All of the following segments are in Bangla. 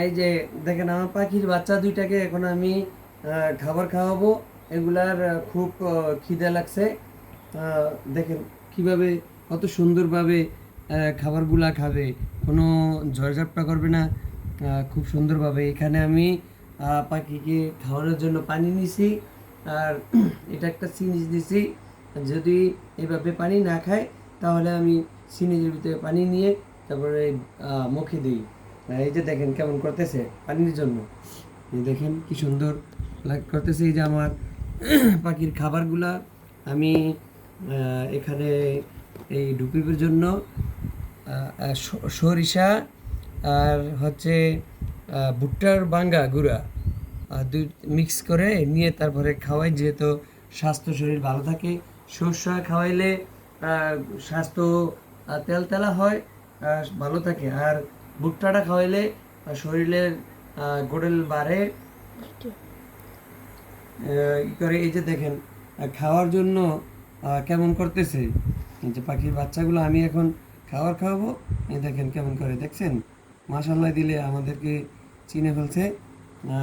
এই যে দেখেন আমার পাখির বাচ্চা দুইটাকে এখন আমি খাবার খাওয়াবো। এগুলার খুব খিদে লাগছে। দেখেন কিভাবে কত সুন্দরভাবে খাবারগুলা খাবে, কোনো ঝড়ঝাপটা করবে না। খুব সুন্দরভাবে এখানে আমি পাখিকে খাওয়ানোর জন্য পানি নিছি, আর এটা একটা সিরিঞ্জ দিছি। যদি এইভাবে পানি না খায় তাহলে আমি সিরিঞ্জের ভিতরে পানি নিয়ে তারপরে মুখে দিই। এই যে দেখেন কেমন করতেছে পানির জন্য, এই দেখেন কি সুন্দর করতেছে। এই যে আমার পাখির খাবারগুলা আমি এখানে এই ডুপিপের জন্য সরিষা আর হচ্ছে ভুট্টার বাঙ্গা গুঁড়া দুই মিক্স করে নিয়ে তারপরে খাওয়াই, যেহেতু স্বাস্থ্য শরীর ভালো থাকে। শস্য খাওয়াইলে স্বাস্থ্য তেল তেলা হয়, ভালো থাকে। আর ভুট্টাটা খাওয়াইলে শরীরের গোড়েল বাড়ে করে। এই যে দেখেন খাওয়ার জন্য কেমন করতেছে। এই যে পাখির বাচ্চাগুলো আমি এখন খাবার খাওয়াবো। এই দেখেন কেমন করে, দেখছেন? মাশাল্লাহ দিলে আমাদেরকে চিনে ফেলছে।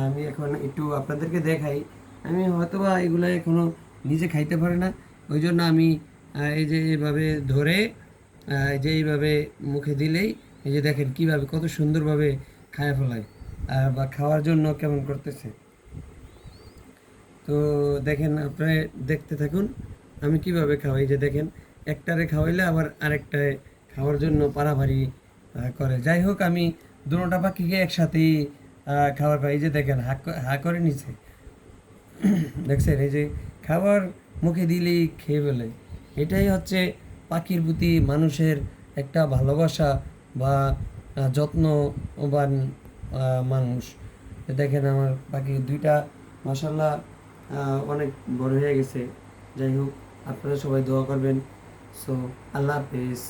আমি এখন একটু আপনাদেরকে দেখাই। আমি হয়তোবা এগুলো এখনো নিজে খাইতে পারে না, ওই জন্য আমি এই যে এইভাবে ধরে এই যে এইভাবে মুখে দিলেই এই যে দেখেন কিভাবে কত সুন্দরভাবে খায় ফেলায়, আর বা খাওয়ার জন্য কেমন করতেছে। তো দেখেন, আপনারা দেখতে থাকুন আমি কিভাবে খাওয়াই। যে দেখেন একটারে খাওয়াইলে আবার আরেকটায় খাওয়ার জন্য পারাভারি করে। যাই হোক, আমি দুটোটা পাখিকে একসাথেই খাবার খাই। এই যে দেখেন হা করে নিচে, দেখছেন? এই যে খাবার মুখে দিলেই খেয়ে ফেলে। এটাই হচ্ছে পাখির প্রতি মানুষের একটা ভালোবাসা বা যত্নবান মানুষ। দেখেন আমার পাখি দুইটা মাসাল্লাহ অনেক বড় হয়ে গেছে। যাই হোক, আপনারা সবাই দোয়া করবেন। সো আল্লাহ হাফেজ।